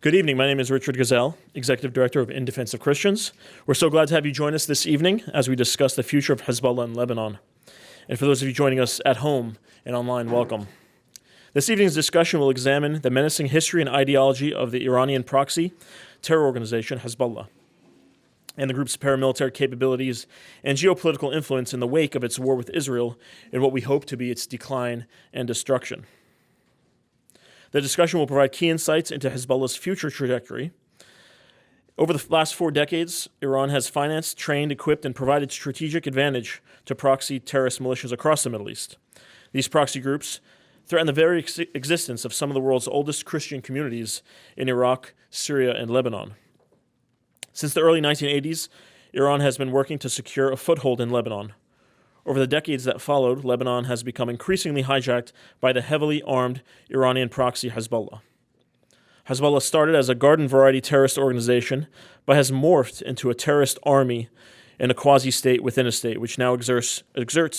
Good evening. My name is Richard Ghazal, Executive Director of In Defense of Christians. We're so glad to have you join us this evening as we discuss the future of Hezbollah in Lebanon. And for those of you joining us at home and online, welcome. This evening's discussion will examine the menacing history and ideology of the Iranian proxy terror organization Hezbollah and the group's paramilitary capabilities and geopolitical influence in the wake of its war with Israel and what we hope to be its decline and destruction. The discussion will provide key insights into Hezbollah's future trajectory. Over the last 4 decades, Iran has financed, trained, equipped, and provided strategic advantage to proxy terrorist militias across the Middle East. These proxy groups threaten the very existence of some of the world's oldest Christian communities in Iraq, Syria, and Lebanon. Since the early 1980s, Iran has been working to secure a foothold in Lebanon. Over the decades that followed, Lebanon has become increasingly hijacked by the heavily armed Iranian proxy Hezbollah. Hezbollah started as a garden-variety terrorist organization, but has morphed into a terrorist army and a quasi-state within a state, which now exerts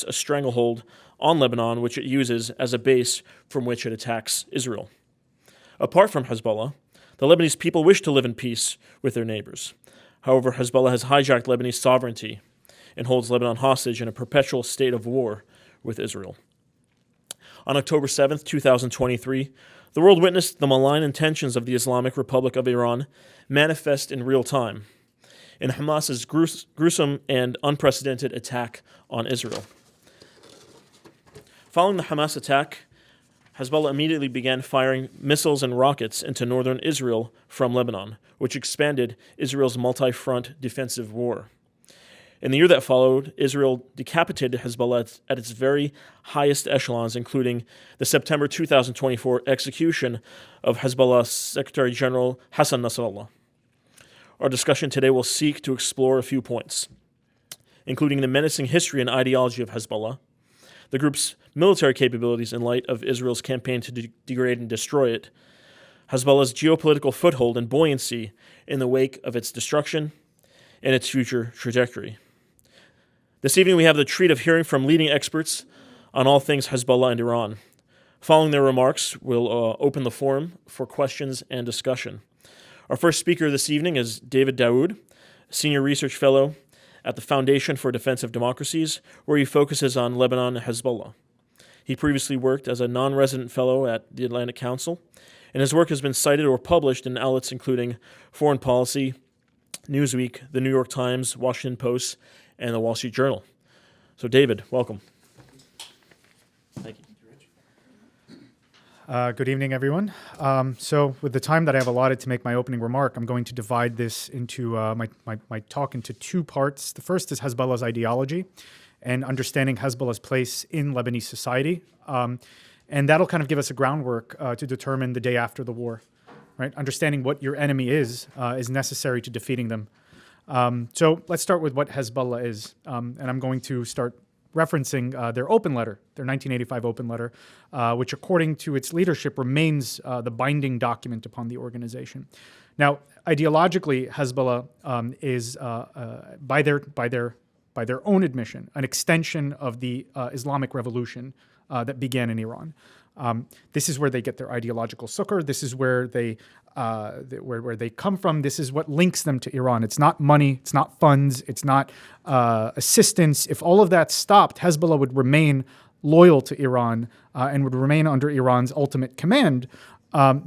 a stranglehold on Lebanon, which it uses as a base from which it attacks Israel. Apart from Hezbollah, the Lebanese people wish to live in peace with their neighbors. However, Hezbollah has hijacked Lebanese sovereignty and holds Lebanon hostage in a perpetual state of war with Israel. On October 7, 2023, the world witnessed the malign intentions of the Islamic Republic of Iran manifest in real time in Hamas's gruesome and unprecedented attack on Israel. Following the Hamas attack, Hezbollah immediately began firing missiles and rockets into northern Israel from Lebanon, which expanded Israel's multi-front defensive war. In the year that followed, Israel decapitated Hezbollah at its very highest echelons, including the September 2024 execution of Hezbollah's Secretary General Hassan Nasrallah. Our discussion today will seek to explore a few points, including the menacing history and ideology of Hezbollah, the group's military capabilities in light of Israel's campaign to degrade and destroy it, Hezbollah's geopolitical foothold and buoyancy in the wake of its destruction, and its future trajectory. This evening, we have the treat of hearing from leading experts on all things Hezbollah and Iran. Following their remarks, we'll open the forum for questions and discussion. Our first speaker this evening is David Daoud, Senior Research Fellow at the Foundation for Defense of Democracies, where he focuses on Lebanon and Hezbollah. He previously worked as a non-resident fellow at the Atlantic Council, and his work has been cited or published in outlets including Foreign Policy, Newsweek, the New York Times, Washington Post, and the Wall Street Journal. So, David, welcome. Thank you. Good evening, everyone. So with the time that I have allotted to make my opening remark, I'm going to divide this into my talk into 2 parts. The first is Hezbollah's ideology and understanding Hezbollah's place in Lebanese society. And that'll kind of give us a groundwork to determine the day after the war. Right? Understanding what your enemy is necessary to defeating them. So let's start with what Hezbollah is. And I'm going to start referencing their open letter, their 1985 open letter, which according to its leadership remains the binding document upon the organization. Now, ideologically, Hezbollah is, by their own admission, an extension of the Islamic Revolution that began in Iran. This is where they get their ideological succor. This is where they come from. This is what links them to Iran. It's not money. It's not funds. It's not assistance. If all of that stopped, Hezbollah would remain loyal to Iran and would remain under Iran's ultimate command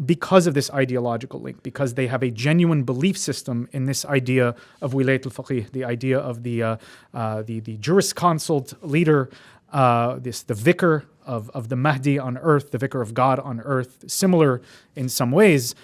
because of this ideological link, because they have a genuine belief system in this idea of wilayat al-faqih, the idea of the jurisconsult leader, the vicar of the Mahdi on earth, the vicar of God on earth, similar in some ways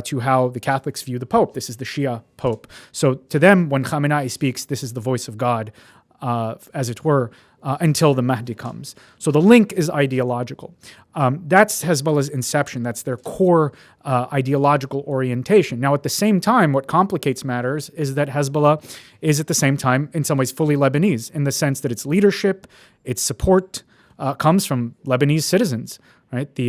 to how the Catholics view the Pope. This is the Shia Pope. So to them, when Khamenei speaks, this is the voice of God, as it were, until the Mahdi comes. So the link is ideological. That's Hezbollah's inception. That's their core ideological orientation. Now, at the same time, what complicates matters is that Hezbollah is at the same time, in some ways, fully Lebanese, in the sense that its leadership, its support comes from Lebanese citizens. Right? In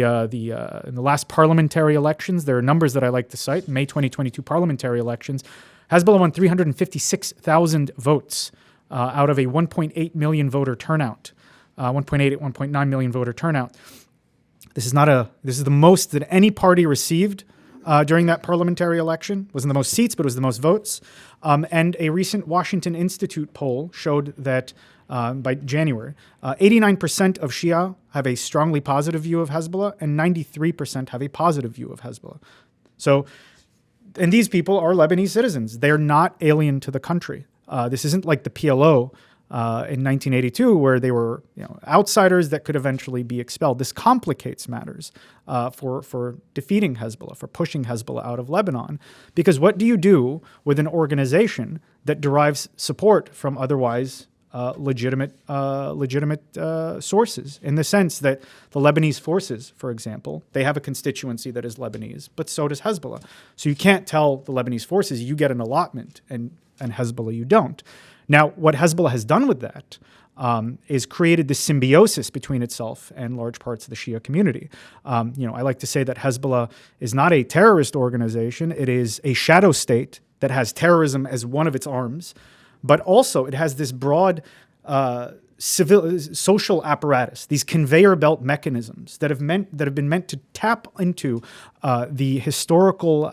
the last parliamentary elections, there are numbers that I like to cite. May 2022 parliamentary elections, Hezbollah won 356,000 votes out of a 1.8 million voter turnout, 1.9 million voter turnout. This is the most that any party received during that parliamentary election. Wasn't the most seats, but it was the most votes. And a recent Washington Institute poll showed that by January, 89% of Shia have a strongly positive view of Hezbollah, and 93% have a positive view of Hezbollah. So, and these people are Lebanese citizens. They're not alien to the country. This isn't like the PLO in 1982, where they were outsiders that could eventually be expelled. This complicates matters for defeating Hezbollah, for pushing Hezbollah out of Lebanon. Because what do you do with an organization that derives support from otherwise legitimate sources, in the sense that the Lebanese forces, for example, they have a constituency that is Lebanese, but so does Hezbollah. So you can't tell the Lebanese forces you get an allotment and Hezbollah you don't. Now, what Hezbollah has done with that is created this symbiosis between itself and large parts of the Shia community. I like to say that Hezbollah is not a terrorist organization. It is a shadow state that has terrorism as one of its arms, but also it has this broad social apparatus, these conveyor belt mechanisms that have been meant to tap into the historical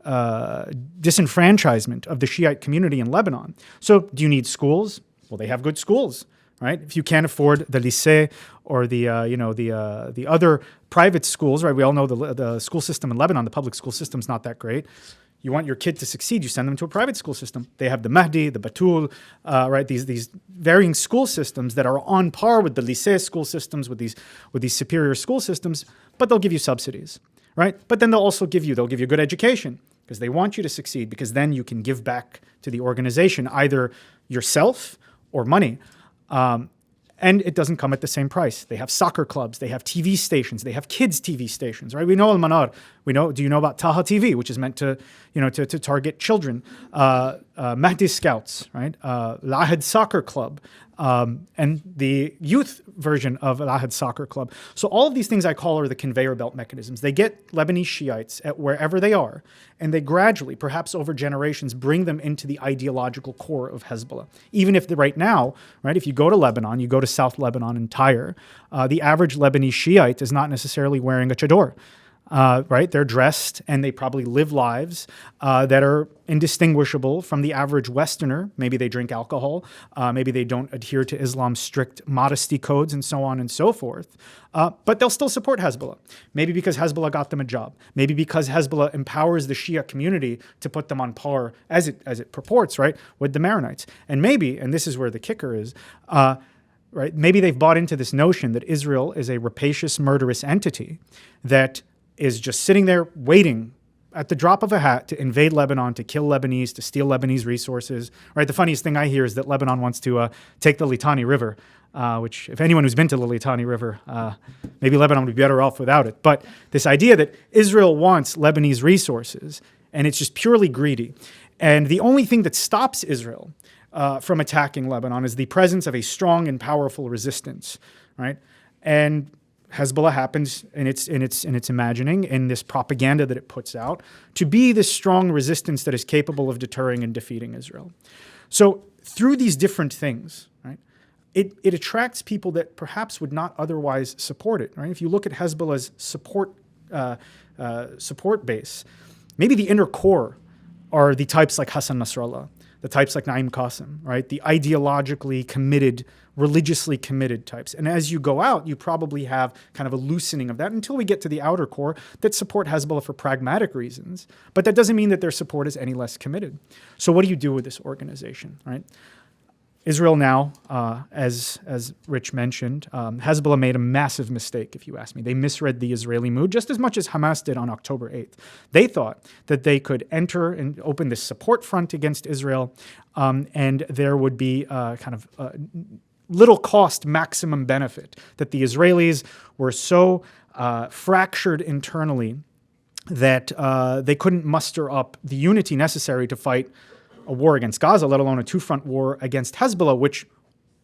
disenfranchisement of the Shiite community in Lebanon. So do you need schools? Well, they have good schools, right? If you can't afford the lycée or the other private schools, right? We all know the school system in Lebanon, the public school system's not that great. You want your kid to succeed, you send them to a private school system. They have the Mahdi, the Batul, right? These varying school systems that are on par with the lycée school systems, with these superior school systems, but they'll give you subsidies, right? But then they'll give you good education, because they want you to succeed, because then you can give back to the organization either yourself or money. And it doesn't come at the same price. They have soccer clubs, they have TV stations, they have kids' TV stations, right? We know Al-Manar. Do you know about Taha TV, which is meant to target children? Mahdi Scouts, right? Al-Ahad Soccer Club, and the youth version of Al-Ahad Soccer Club. So all of these things I call are the conveyor belt mechanisms. They get Lebanese Shiites at wherever they are, and they gradually, perhaps over generations, bring them into the ideological core of Hezbollah. Even if right now, right, if you go to Lebanon, you go to South Lebanon and Tyre, the average Lebanese Shiite is not necessarily wearing a chador. Right? They're dressed and they probably live lives that are indistinguishable from the average Westerner. Maybe they drink alcohol. Maybe they don't adhere to Islam's strict modesty codes and so on and so forth. But they'll still support Hezbollah. Maybe because Hezbollah got them a job. Maybe because Hezbollah empowers the Shia community to put them on par, as it purports, right, with the Maronites. And maybe, and this is where the kicker is, right, maybe they've bought into this notion that Israel is a rapacious, murderous entity that is just sitting there waiting at the drop of a hat to invade Lebanon, to kill Lebanese, to steal Lebanese resources. Right? The funniest thing I hear is that Lebanon wants to take the Litani River, which if anyone who's been to the Litani River, maybe Lebanon would be better off without it. But this idea that Israel wants Lebanese resources, and it's just purely greedy. And the only thing that stops Israel from attacking Lebanon is the presence of a strong and powerful resistance, right? And Hezbollah happens in its imagining, in this propaganda that it puts out, to be this strong resistance that is capable of deterring and defeating Israel. So through these different things, right, it attracts people that perhaps would not otherwise support it. Right? If you look at Hezbollah's support base, maybe the inner core are the types like Hassan Nasrallah, the types like Naim Qassem, right? The ideologically committed, religiously committed types. And as you go out, you probably have kind of a loosening of that until we get to the outer core that support Hezbollah for pragmatic reasons. But that doesn't mean that their support is any less committed. So what do you do with this organization, right? Israel now, as Rich mentioned, Hezbollah made a massive mistake, if you ask me. They misread the Israeli mood just as much as Hamas did on October 8th. They thought that they could enter and open this support front against Israel, and there would be little cost, maximum benefit, that the Israelis were so fractured internally that they couldn't muster up the unity necessary to fight a war against Gaza, let alone a two-front war against Hezbollah, which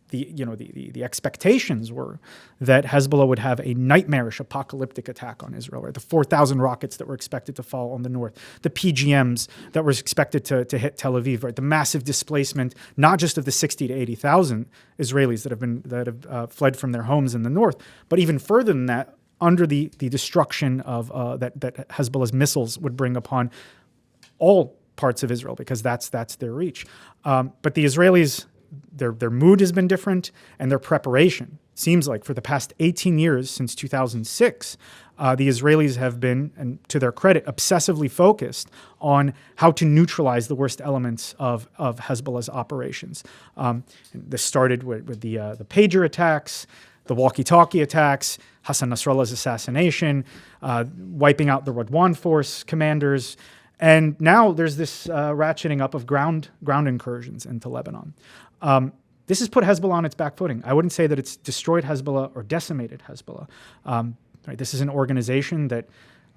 the expectations were that Hezbollah would have a nightmarish apocalyptic attack on Israel, right? The 4,000 rockets that were expected to fall on the north, the PGMs that were expected to hit Tel Aviv, right? The massive displacement, not just of the 60 to 80,000 Israelis that have fled from their homes in the north, but even further than that, under the destruction of that Hezbollah's missiles would bring upon all parts of Israel, because that's their reach. But the Israelis, their mood has been different, and their preparation seems like for the past 18 years, since 2006, the Israelis have been, and to their credit, obsessively focused on how to neutralize the worst elements of Hezbollah's operations. This started with the pager attacks, the walkie-talkie attacks, Hassan Nasrallah's assassination, wiping out the Radwan force commanders, and now there's this ratcheting up of ground incursions into Lebanon. This has put Hezbollah on its back footing. I wouldn't say that it's destroyed Hezbollah or decimated Hezbollah. Right, this is an organization that,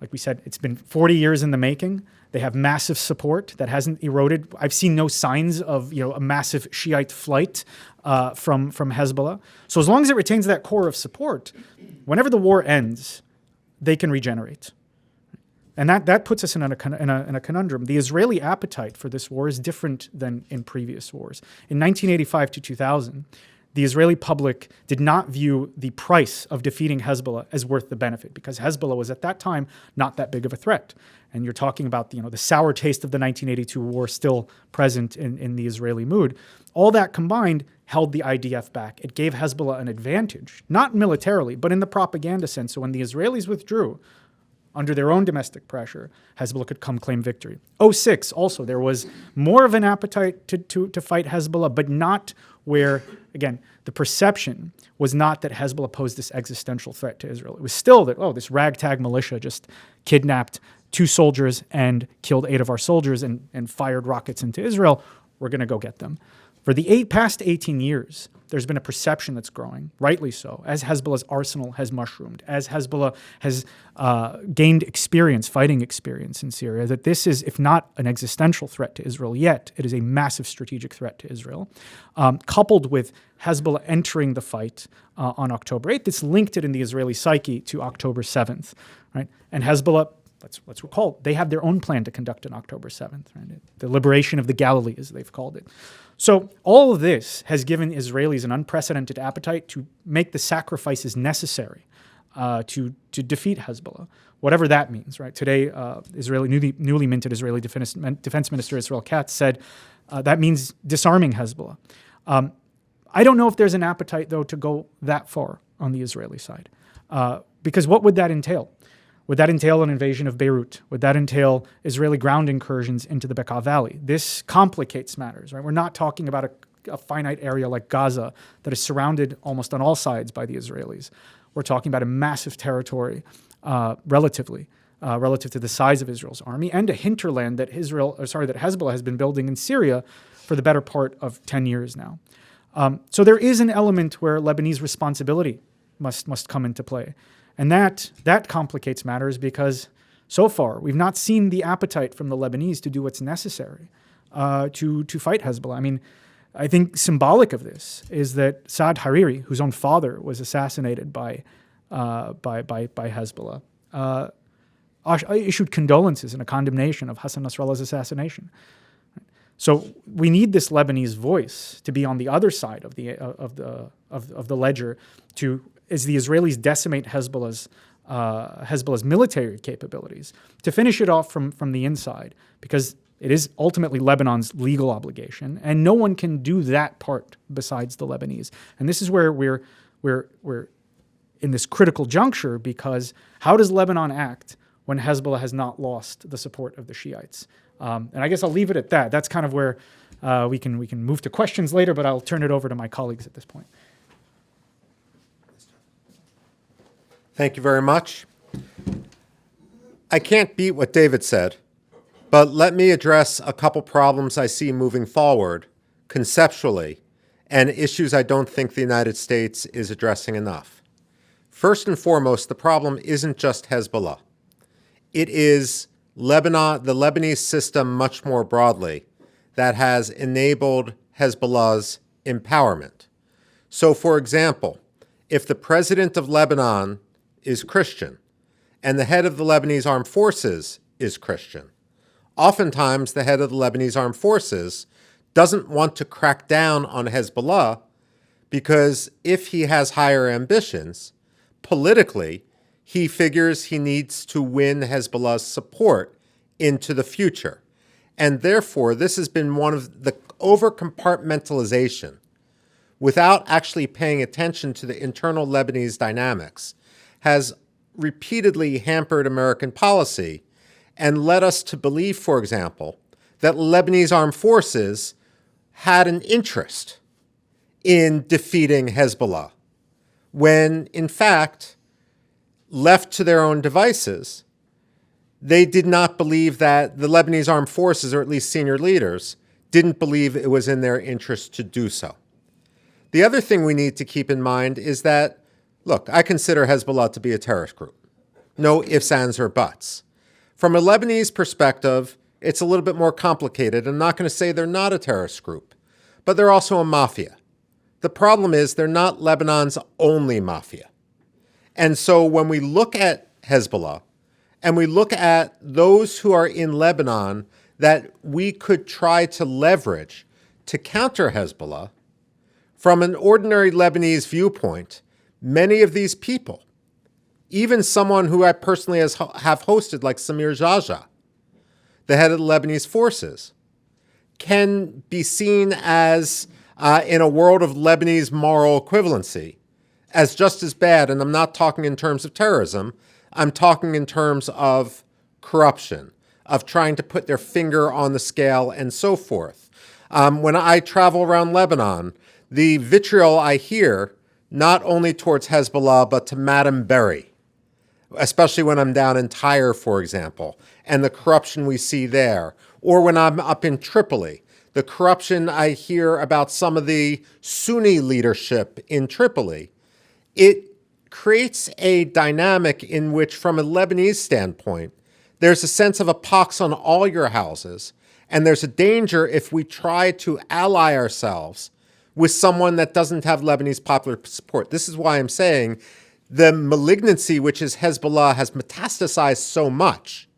like we said, it's been 40 years in the making. They have massive support that hasn't eroded. I've seen no signs of a massive Shiite flight from Hezbollah. So as long as it retains that core of support, whenever the war ends, they can regenerate. And that puts us in a conundrum. The Israeli appetite for this war is different than in previous wars. In 1985 to 2000, the Israeli public did not view the price of defeating Hezbollah as worth the benefit, because Hezbollah was at that time not that big of a threat. And you're talking about the sour taste of the 1982 war still present in the Israeli mood. All that combined held the IDF back. It gave Hezbollah an advantage, not militarily, but in the propaganda sense. So when the Israelis withdrew, under their own domestic pressure, Hezbollah could come claim victory. 2006, also, there was more of an appetite to fight Hezbollah, but not where, again, the perception was not that Hezbollah posed this existential threat to Israel. It was still that, this ragtag militia just kidnapped 2 soldiers and killed 8 of our soldiers and fired rockets into Israel. We're going to go get them. For the past 18 years, there's been a perception that's growing, rightly so, as Hezbollah's arsenal has mushroomed, as Hezbollah has gained fighting experience in Syria, that this is, if not an existential threat to Israel yet, it is a massive strategic threat to Israel. Coupled with Hezbollah entering the fight on October 8th, it's linked it in the Israeli psyche to October 7th, right? And Hezbollah, let's recall, they have their own plan to conduct on October 7th, right? The liberation of the Galilee, as they've called it. So all of this has given Israelis an unprecedented appetite to make the sacrifices necessary to defeat Hezbollah, whatever that means, right? Today, newly minted Israeli Defense Minister Israel Katz said that means disarming Hezbollah. I don't know if there's an appetite, though, to go that far on the Israeli side, because what would that entail? Would that entail an invasion of Beirut? Would that entail Israeli ground incursions into the Bekaa Valley? This complicates matters, right? We're not talking about a finite area like Gaza that is surrounded almost on all sides by the Israelis. We're talking about a massive territory, relative to the size of Israel's army, and a hinterland that Hezbollah has been building in Syria for the better part of 10 years now. So there is an element where Lebanese responsibility must come into play. And that complicates matters, because so far we've not seen the appetite from the Lebanese to do what's necessary to fight Hezbollah. I mean, I think symbolic of this is that Saad Hariri, whose own father was assassinated by Hezbollah, issued condolences and a condemnation of Hassan Nasrallah's assassination. So we need this Lebanese voice to be on the other side of the ledger, to, as the Israelis decimate Hezbollah's military capabilities, to finish it off from the inside, because it is ultimately Lebanon's legal obligation, and no one can do that part besides the Lebanese. And this is where we're in this critical juncture, because how does Lebanon act when Hezbollah has not lost the support of the Shiites? And I guess I'll leave it at that. That's kind of where we can move to questions later, but I'll turn it over to my colleagues at this point. Thank you very much. I can't beat what David said, but let me address a couple problems I see moving forward conceptually, and issues I don't think the United States is addressing enough. First and foremost, the problem isn't just Hezbollah. It is Lebanon, the Lebanese system much more broadly, that has enabled Hezbollah's empowerment. So, for example, if the president of Lebanon is Christian and the head of the Lebanese armed forces is Christian, oftentimes the head of the Lebanese armed forces doesn't want to crack down on Hezbollah, because if he has higher ambitions, politically, he figures he needs to win Hezbollah's support into the future. And therefore, this has been one of the over-compartmentalization without actually paying attention to the internal Lebanese dynamics has repeatedly hampered American policy and led us to believe, for example, that Lebanese armed forces had an interest in defeating Hezbollah, when, in fact, left to their own devices, they did not believe that the Lebanese armed forces, or at least senior leaders, didn't believe it was in their interest to do so. The other thing we need to keep in mind is that, look, I consider Hezbollah to be a terrorist group. No ifs, ands, or buts. From a Lebanese perspective, it's a little bit more complicated. I'm not going to say they're not a terrorist group, but they're also a mafia. The problem is they're not Lebanon's only mafia. And so when we look at Hezbollah and we look at those who are in Lebanon that we could try to leverage to counter Hezbollah, from an ordinary Lebanese viewpoint, many of these people, even someone who I personally have hosted like Samir Jaja, the head of the Lebanese forces, can be seen as, in a world of Lebanese moral equivalency, as just as bad. And I'm not talking in terms of terrorism. I'm talking in terms of corruption, of trying to put their finger on the scale and so forth. When I travel around Lebanon, the vitriol I hear, not only towards Hezbollah, but to Madame Berry, especially when I'm down in Tyre, for example, and the corruption we see there, or when I'm up in Tripoli, the corruption I hear about some of the Sunni leadership in Tripoli. It creates a dynamic in which, from a Lebanese standpoint, there's a sense of a pox on all your houses, and there's a danger if we try to ally ourselves with someone that doesn't have Lebanese popular support. This is why I'm saying the malignancy, which is Hezbollah, has metastasized so much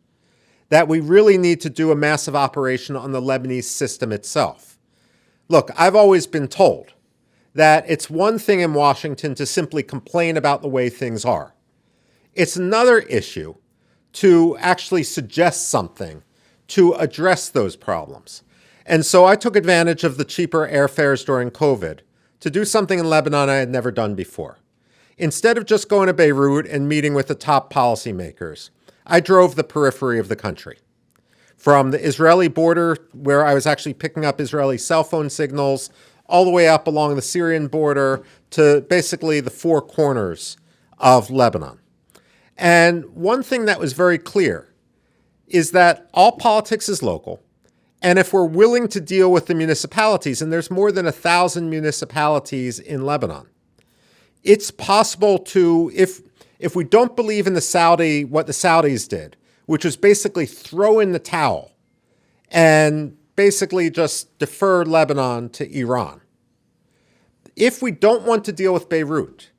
that we really need to do a massive operation on the Lebanese system itself. Look, I've always been told that it's one thing in Washington to simply complain about the way things are. It's another issue to actually suggest something to address those problems. And so I took advantage of the cheaper airfares during COVID to do something in Lebanon I had never done before. Instead of just going to Beirut and meeting with the top policymakers, I drove the periphery of the country. From the Israeli border, where I was actually picking up Israeli cell phone signals, all the way up along the Syrian border to basically the four corners of Lebanon. And one thing that was very clear is that all politics is local. And if we're willing to deal with the municipalities, and there's more than 1,000 municipalities in Lebanon, it's possible to, if we don't believe in what the Saudis did, which was basically throw in the towel and basically just defer Lebanon to Iran. If we don't want to deal with Beirut,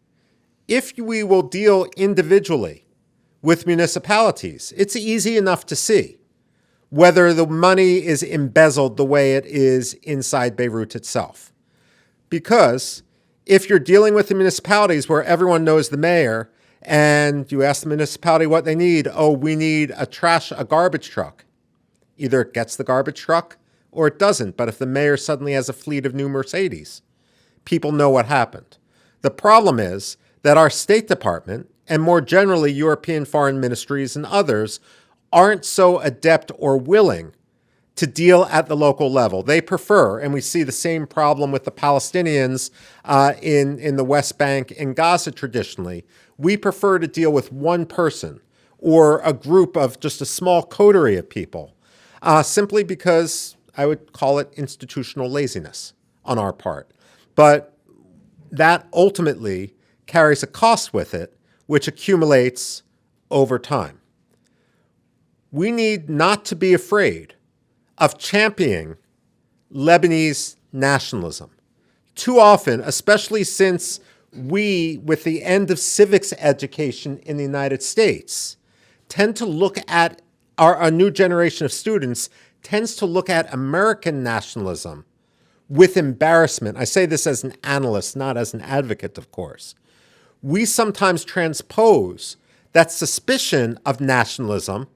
if we will deal individually with municipalities, it's easy enough to see whether the money is embezzled the way it is inside Beirut itself. Because if you're dealing with the municipalities where everyone knows the mayor and you ask the municipality what they need, oh, we need a garbage truck. Either it gets the garbage truck or it doesn't. But if the mayor suddenly has a fleet of new Mercedes, people know what happened. The problem is that our State Department, and more generally European foreign ministries and others, aren't so adept or willing to deal at the local level. They prefer, and we see the same problem with the Palestinians in the West Bank and Gaza traditionally, we prefer to deal with one person or a group of just a small coterie of people, simply because I would call it institutional laziness on our part. But that ultimately carries a cost with it, which accumulates over time. We need not to be afraid of championing Lebanese nationalism. Too often, especially since we, with the end of civics education in the United States, tend to look at a new generation of students tends to look at American nationalism with embarrassment. I say this as an analyst, not as an advocate, of course. We sometimes transpose that suspicion of nationalism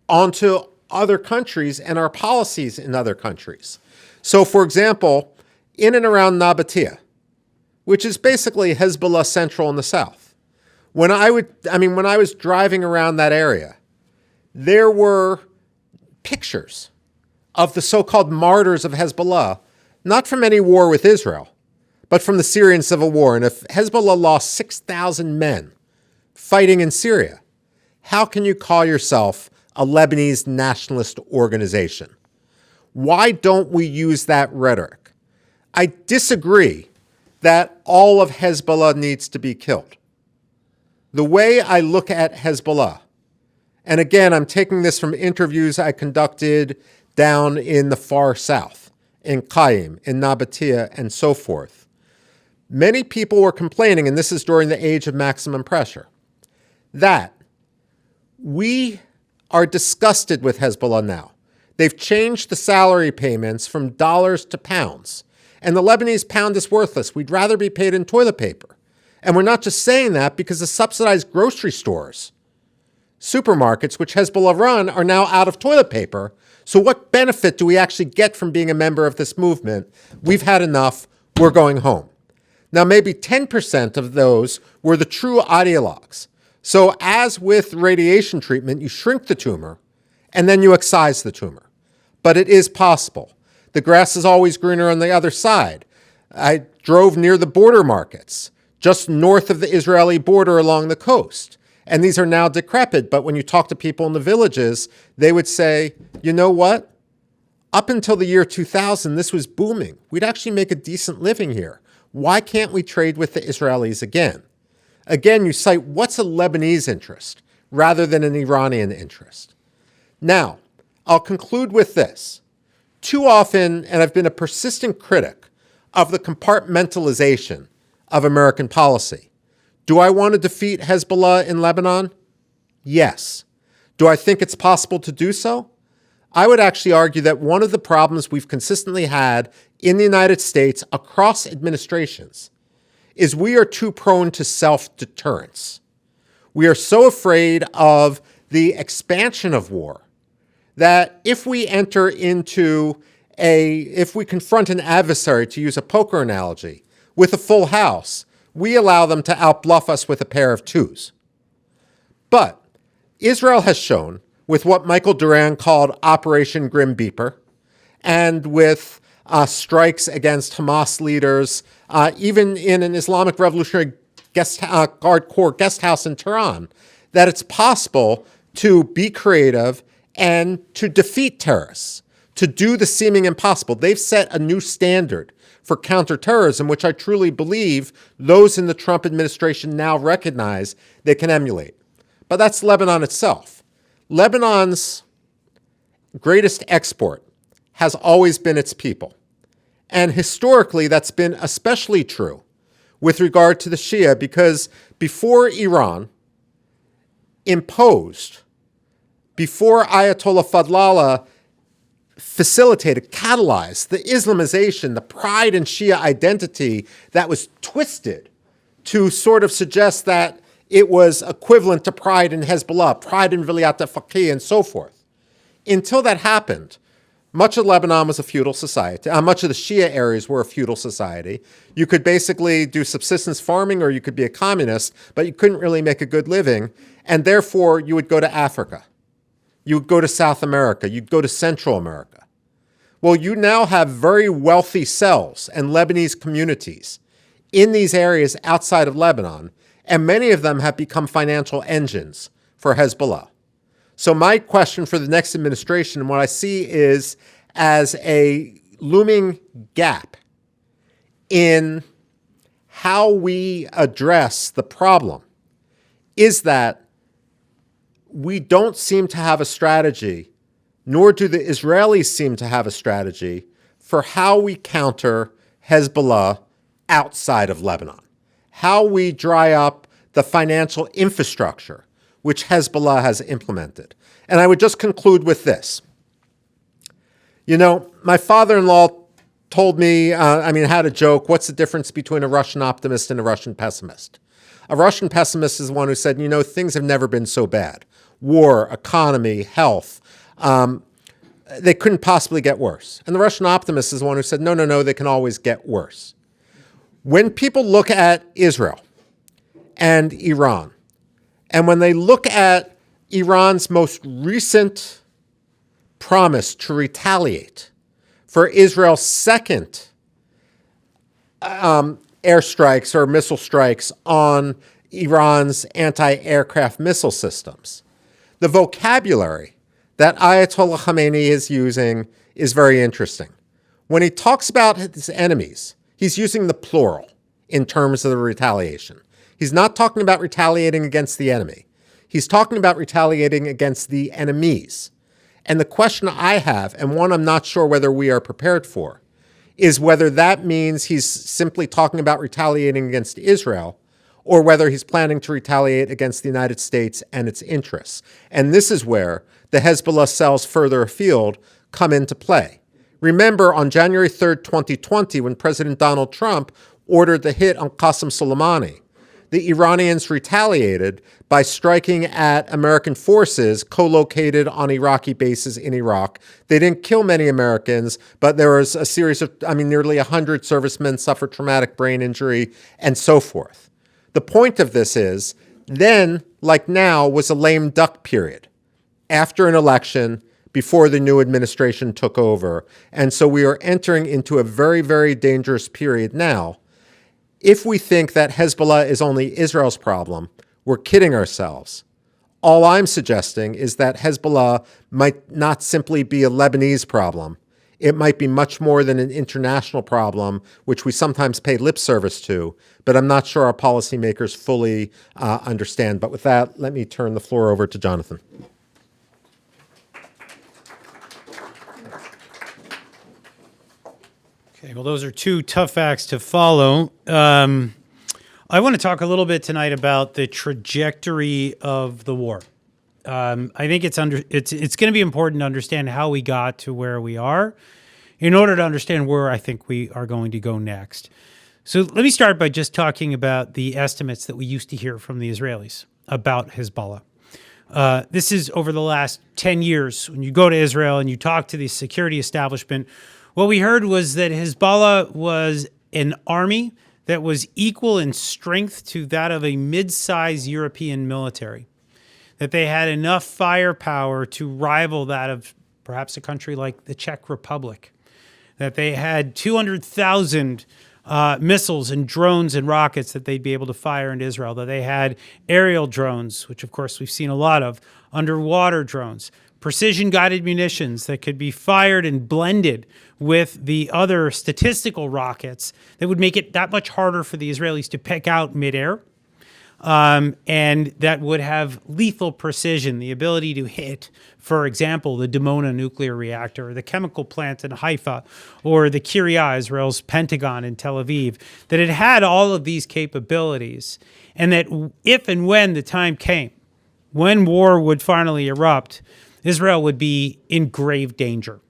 onto other countries and our policies in other countries. So, for example, in and around Nabatea, which is basically Hezbollah Central in the south, when I was driving around that area, there were pictures of the so-called martyrs of Hezbollah, not from any war with Israel, but from the Syrian civil war. And if Hezbollah lost 6,000 men fighting in Syria, how can you call yourself a Lebanese nationalist organization? Why don't we use that rhetoric? I disagree that all of Hezbollah needs to be killed. The way I look at Hezbollah, and again, I'm taking this from interviews I conducted down in the far south, in Qaim, in Nabatea, and so forth. Many people were complaining, and this is during the age of maximum pressure, that we are disgusted with Hezbollah now. They've changed the salary payments from dollars to pounds, and the Lebanese pound is worthless. We'd rather be paid in toilet paper. And we're not just saying that because the subsidized grocery stores, supermarkets, which Hezbollah run, are now out of toilet paper. So what benefit do we actually get from being a member of this movement? We've had enough. We're going home. Now, maybe 10% of those were the true ideologues. So as with radiation treatment, you shrink the tumor and then you excise the tumor. But it is possible. The grass is always greener on the other side. I drove near the border markets, just north of the Israeli border along the coast. And these are now decrepit, but when you talk to people in the villages, they would say, you know what? Up until the year 2000, this was booming. We'd actually make a decent living here. Why can't we trade with the Israelis again? Again, you cite what's a Lebanese interest rather than an Iranian interest. Now, I'll conclude with this. Too often, and I've been a persistent critic of the compartmentalization of American policy. Do I want to defeat Hezbollah in Lebanon? Yes. Do I think it's possible to do so? I would actually argue that one of the problems we've consistently had in the United States across administrations is we are too prone to self-deterrence. We are so afraid of the expansion of war that if we confront an adversary, to use a poker analogy, with a full house, we allow them to outbluff us with a pair of twos. But Israel has shown, with what Michael Duran called Operation Grim Beeper, and with strikes against Hamas leaders, even in an Islamic Revolutionary Guard Corps guest house in Tehran, that it's possible to be creative and to defeat terrorists, to do the seeming impossible. They've set a new standard for counterterrorism, which I truly believe those in the Trump administration now recognize they can emulate. But that's Lebanon itself. Lebanon's greatest export has always been its people. And historically, that's been especially true with regard to the Shia, because before Iran imposed, before Ayatollah Fadlallah facilitated, catalyzed the Islamization, the pride in Shia identity that was twisted to sort of suggest that it was equivalent to pride in Hezbollah, pride in Vilayat al-Faqih, and so forth. Until that happened, much of Lebanon was a feudal society. Much of the Shia areas were a feudal society. You could basically do subsistence farming or you could be a communist, but you couldn't really make a good living, and therefore you would go to Africa. You would go to South America. You'd go to Central America. Well, you now have very wealthy cells and Lebanese communities in these areas outside of Lebanon, and many of them have become financial engines for Hezbollah. So my question for the next administration, and what I see is as a looming gap in how we address the problem, is that we don't seem to have a strategy, nor do the Israelis seem to have a strategy for how we counter Hezbollah outside of Lebanon, how we dry up the financial infrastructure which Hezbollah has implemented. And I would just conclude with this. You know, my father-in-law told me, had a joke, what's the difference between a Russian optimist and a Russian pessimist? A Russian pessimist is the one who said, things have never been so bad. War, economy, health, they couldn't possibly get worse. And the Russian optimist is the one who said, no, they can always get worse. When people look at Israel and Iran, and when they look at Iran's most recent promise to retaliate for Israel's second airstrikes or missile strikes on Iran's anti-aircraft missile systems, the vocabulary that Ayatollah Khamenei is using is very interesting. When he talks about his enemies, he's using the plural in terms of the retaliation. He's not talking about retaliating against the enemy. He's talking about retaliating against the enemies. And the question I have, and one I'm not sure whether we are prepared for, is whether that means he's simply talking about retaliating against Israel, or whether he's planning to retaliate against the United States and its interests. And this is where the Hezbollah cells further afield come into play. Remember, on January 3rd, 2020, when President Donald Trump ordered the hit on Qasem Soleimani, the Iranians retaliated by striking at American forces co-located on Iraqi bases in Iraq. They didn't kill many Americans, but there was a series of, nearly 100 servicemen suffered traumatic brain injury and so forth. The point of this is, then, like now, was a lame duck period after an election before the new administration took over. And so we are entering into a very, very dangerous period now. If we think that Hezbollah is only Israel's problem, we're kidding ourselves. All I'm suggesting is that Hezbollah might not simply be a Lebanese problem. It might be much more than an international problem, which we sometimes pay lip service to, but I'm not sure our policymakers fully understand. But with that, let me turn the floor over to Jonathan. Okay, well, those are two tough acts to follow. I want to talk a little bit tonight about the trajectory of the war. I think it's going to be important to understand how we got to where we are in order to understand where I think we are going to go next. So let me start by just talking about the estimates that we used to hear from the Israelis about Hezbollah. This is over the last 10 years. When you go to Israel and you talk to the security establishment, what we heard was that Hezbollah was an army that was equal in strength to that of a mid-sized European military, that they had enough firepower to rival that of perhaps a country like the Czech Republic, that they had 200,000 missiles and drones and rockets that they'd be able to fire into Israel, that they had aerial drones, which of course we've seen a lot of, underwater drones, precision-guided munitions that could be fired and blended with the other statistical rockets that would make it that much harder for the Israelis to pick out midair. And that would have lethal precision, the ability to hit, for example, the Dimona nuclear reactor, or the chemical plant in Haifa, or the Kiryat, Israel's Pentagon in Tel Aviv, that it had all of these capabilities, and that if and when the time came, when war would finally erupt, Israel would be in grave danger,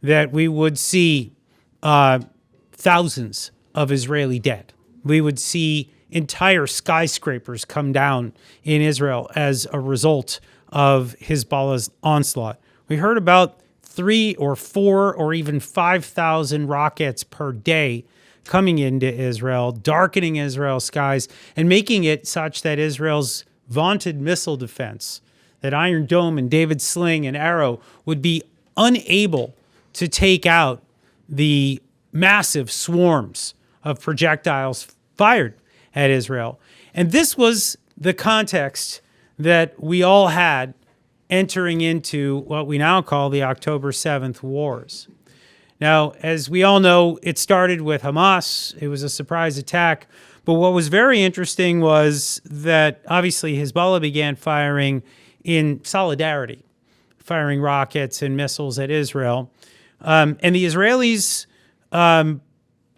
that we would see thousands of Israeli dead. We would see entire skyscrapers come down in Israel as a result of Hezbollah's onslaught. We heard about 3 or 4 or even 5,000 rockets per day coming into Israel, darkening Israel's skies, and making it such that Israel's vaunted missile defense, that Iron Dome and David's Sling and Arrow, would be unable to take out the massive swarms of projectiles fired at Israel. And this was the context that we all had entering into what we now call the October 7th wars. Now, as we all know, it started with Hamas. It was a surprise attack. But what was very interesting was that obviously Hezbollah began firing in solidarity, firing rockets and missiles at Israel. And the Israelis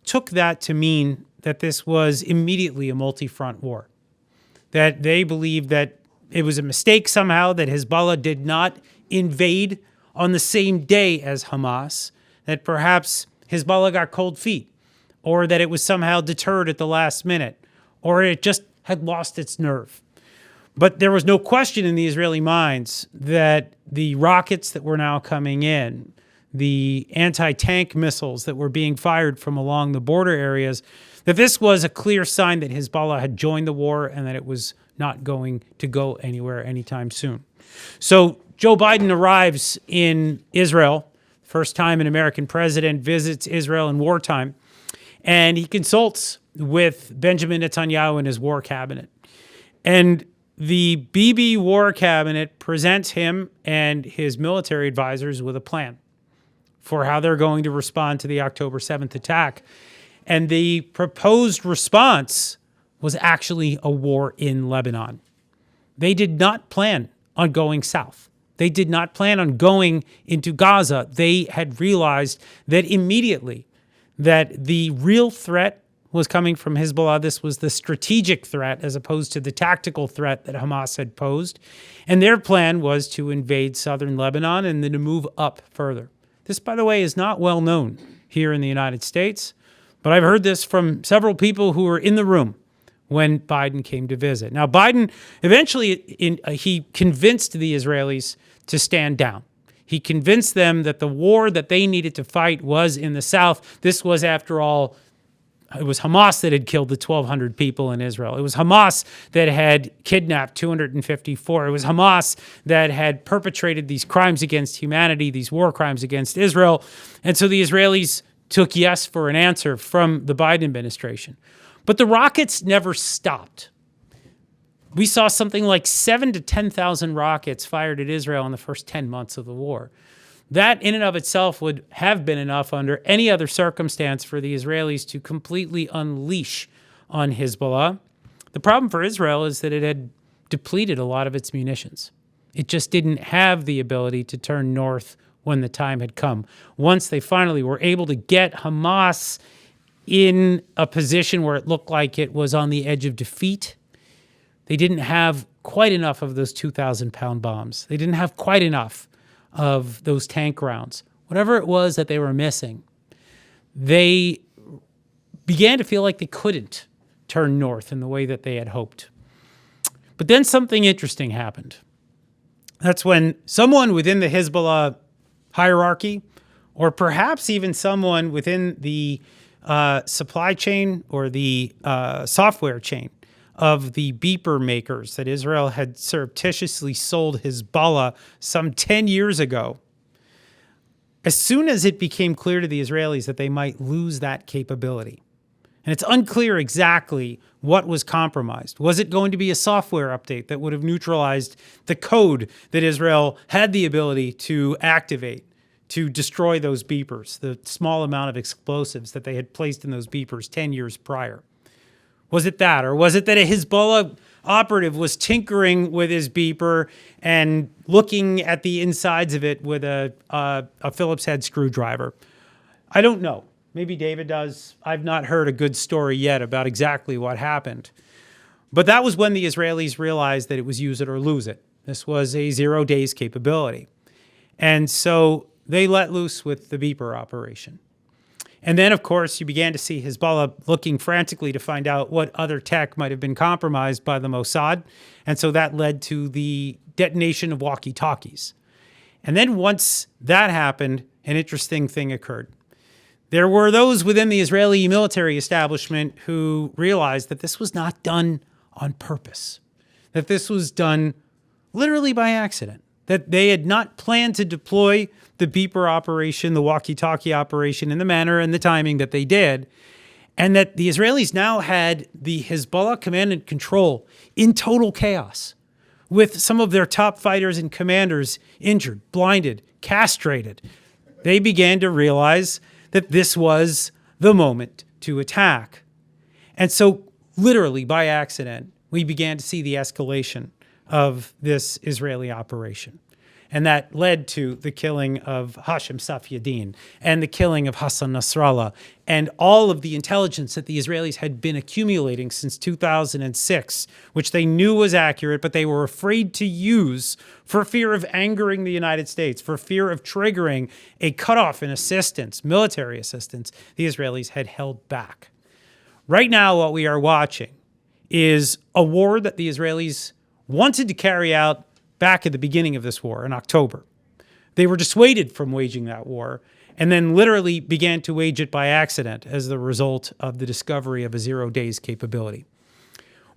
took that to mean that this was immediately a multi-front war, that they believed that it was a mistake somehow that Hezbollah did not invade on the same day as Hamas, that perhaps Hezbollah got cold feet, or that it was somehow deterred at the last minute, or it just had lost its nerve. But there was no question in the Israeli minds that the rockets that were now coming in, the anti-tank missiles that were being fired from along the border areas, that this was a clear sign that Hezbollah had joined the war and that it was not going to go anywhere anytime soon. So Joe Biden arrives in Israel, first time an American president visits Israel in wartime, and he consults with Benjamin Netanyahu and his war cabinet. And the Bibi war cabinet presents him and his military advisors with a plan for how they're going to respond to the October 7th attack. And the proposed response was actually a war in Lebanon. They did not plan on going south. They did not plan on going into Gaza. They had realized that immediately that the real threat was coming from Hezbollah. This was the strategic threat as opposed to the tactical threat that Hamas had posed. And their plan was to invade southern Lebanon and then to move up further. This, by the way, is not well known here in the United States, but I've heard this from several people who were in the room when Biden came to visit. Now, Biden eventually, he convinced the Israelis to stand down. He convinced them that the war that they needed to fight was in the south. This was, after all, it was Hamas that had killed the 1,200 people in Israel. It was Hamas that had kidnapped 254. It was Hamas that had perpetrated these crimes against humanity, these war crimes against Israel. And so the Israelis took yes for an answer from the Biden administration. But the rockets never stopped. We saw something like 7,000 to 10,000 rockets fired at Israel in the first 10 months of the war. That in and of itself would have been enough under any other circumstance for the Israelis to completely unleash on Hezbollah. The problem for Israel is that it had depleted a lot of its munitions. It just didn't have the ability to turn north when the time had come. Once they finally were able to get Hamas in a position where it looked like it was on the edge of defeat, they didn't have quite enough of those 2,000-pound bombs. They didn't have quite enough of those tank rounds. Whatever it was that they were missing, they began to feel like they couldn't turn north in the way that they had hoped. But then something interesting happened. That's when someone within the Hezbollah hierarchy, or perhaps even someone within the supply chain or the software chain of the beeper makers that Israel had surreptitiously sold Hezbollah some 10 years ago, as soon as it became clear to the Israelis that they might lose that capability, and it's unclear exactly what was compromised. Was it going to be a software update that would have neutralized the code that Israel had the ability to activate to destroy those beepers, the small amount of explosives that they had placed in those beepers 10 years prior? Was it that? Or was it that a Hezbollah operative was tinkering with his beeper and looking at the insides of it with a Phillips head screwdriver? I don't know. Maybe David does. I've not heard a good story yet about exactly what happened. But that was when the Israelis realized that it was use it or lose it. This was a 0 days capability. And so they let loose with the beeper operation. And then, of course, you began to see Hezbollah looking frantically to find out what other tech might have been compromised by the Mossad. And so that led to the detonation of walkie-talkies. And then once that happened, an interesting thing occurred. There were those within the Israeli military establishment who realized that this was not done on purpose, that this was done literally by accident, that they had not planned to deploy the beeper operation, the walkie-talkie operation in the manner and the timing that they did, and that the Israelis now had the Hezbollah command and control in total chaos, with some of their top fighters and commanders injured, blinded, castrated. They began to realize that this was the moment to attack. And so, literally by accident, we began to see the escalation of this Israeli operation. And that led to the killing of Hashem Safieddin and the killing of Hassan Nasrallah and all of the intelligence that the Israelis had been accumulating since 2006, which they knew was accurate, but they were afraid to use for fear of angering the United States, for fear of triggering a cutoff in assistance, military assistance. The Israelis had held back. Right now, what we are watching is a war that the Israelis wanted to carry out back at the beginning of this war in October. They were dissuaded from waging that war and then literally began to wage it by accident as the result of the discovery of a 0 days capability.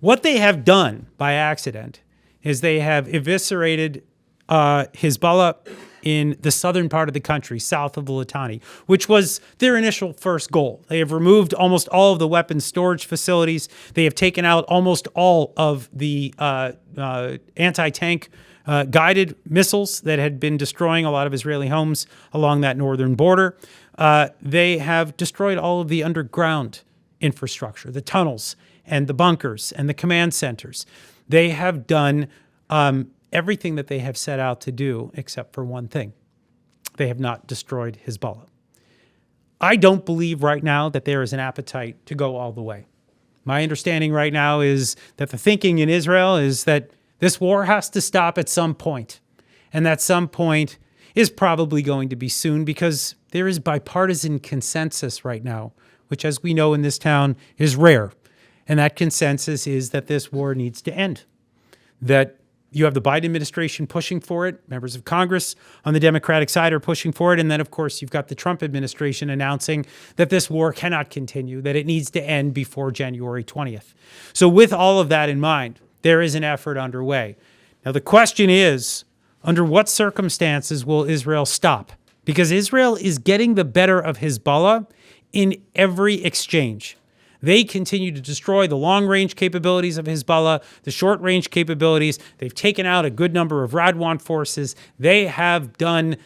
What they have done by accident is they have eviscerated Hezbollah in the southern part of the country, south of the Litani, which was their initial first goal. They have removed almost all of the weapons storage facilities. They have taken out almost all of the anti-tank guided missiles that had been destroying a lot of Israeli homes along that northern border. They have destroyed all of the underground infrastructure, the tunnels and the bunkers and the command centers. They have done everything that they have set out to do except for one thing. They have not destroyed Hezbollah. I don't believe right now that there is an appetite to go all the way. My understanding right now is that the thinking in Israel is that this war has to stop at some point. And that some point is probably going to be soon because there is bipartisan consensus right now, which, as we know in this town, is rare. And that consensus is that this war needs to end. That you have the Biden administration pushing for it. Members of Congress on the Democratic side are pushing for it. And then, of course, you've got the Trump administration announcing that this war cannot continue, that it needs to end before January 20th. So with all of that in mind, there is an effort underway. Now, the question is, under what circumstances will Israel stop? Because Israel is getting the better of Hezbollah in every exchange. They continue to destroy the long-range capabilities of Hezbollah, the short-range capabilities. They've taken out a good number of Radwan forces. They have done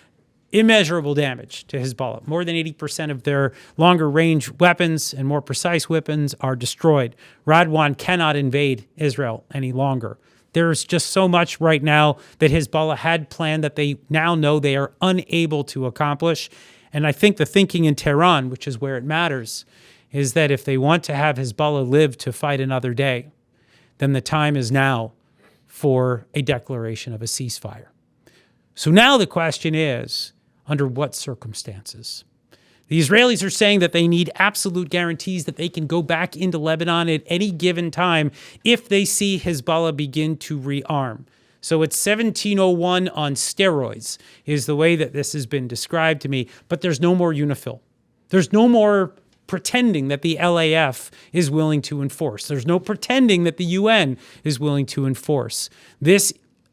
immeasurable damage to Hezbollah. More than 80% of their longer-range weapons and more precise weapons are destroyed. Radwan cannot invade Israel any longer. There's just so much right now that Hezbollah had planned that they now know they are unable to accomplish. And I think the thinking in Tehran, which is where it matters, is that if they want to have Hezbollah live to fight another day, then the time is now for a declaration of a ceasefire. So now the question is, under what circumstances? The Israelis are saying that they need absolute guarantees that they can go back into Lebanon at any given time if they see Hezbollah begin to rearm. So it's 1701 on steroids is the way that this has been described to me, but there's no more UNIFIL. There's no more pretending that the LAF is willing to enforce. There's no pretending that the UN is willing to enforce. This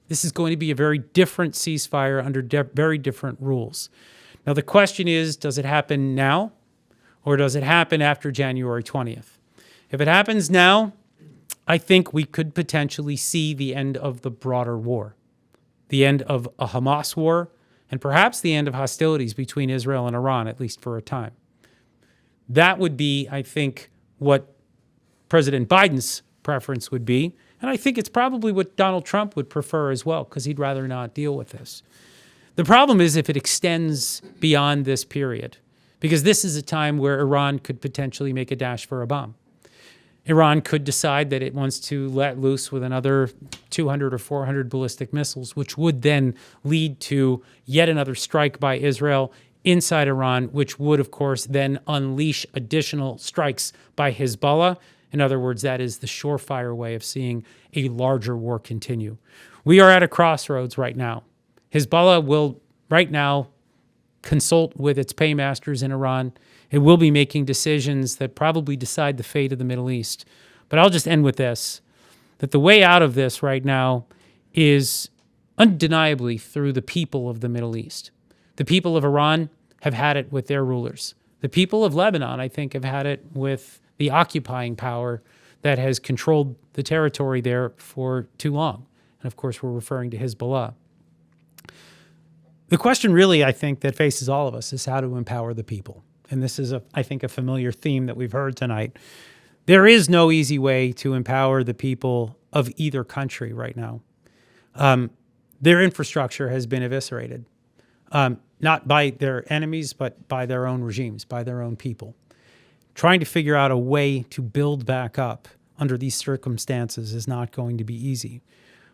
is going to be a very different ceasefire under very different rules. Now, the question is, does it happen now or does it happen after January 20th? If it happens now, I think we could potentially see the end of the broader war, the end of a Hamas war, and perhaps the end of hostilities between Israel and Iran, at least for a time. That would be, I think, what President Biden's preference would be. And I think it's probably what Donald Trump would prefer as well, because he'd rather not deal with this. The problem is if it extends beyond this period, because this is a time where Iran could potentially make a dash for a bomb. Iran could decide that it wants to let loose with another 200 or 400 ballistic missiles, which would then lead to yet another strike by Israel inside Iran, which would, of course, then unleash additional strikes by Hezbollah. In other words, that is the surefire way of seeing a larger war continue. We are at a crossroads right now. Hezbollah will right now consult with its paymasters in Iran. It will be making decisions that probably decide the fate of the Middle East. But I'll just end with this, that the way out of this right now is undeniably through the people of the Middle East. The people of Iran have had it with their rulers. The people of Lebanon, I think, have had it with the occupying power that has controlled the territory there for too long. And of course, we're referring to Hezbollah. The question really, I think, that faces all of us is how to empower the people. And this is, I think, a familiar theme that we've heard tonight. There is no easy way to empower the people of either country right now. Their infrastructure has been eviscerated. Not by their enemies, but by their own regimes, by their own people. Trying to figure out a way to build back up under these circumstances is not going to be easy.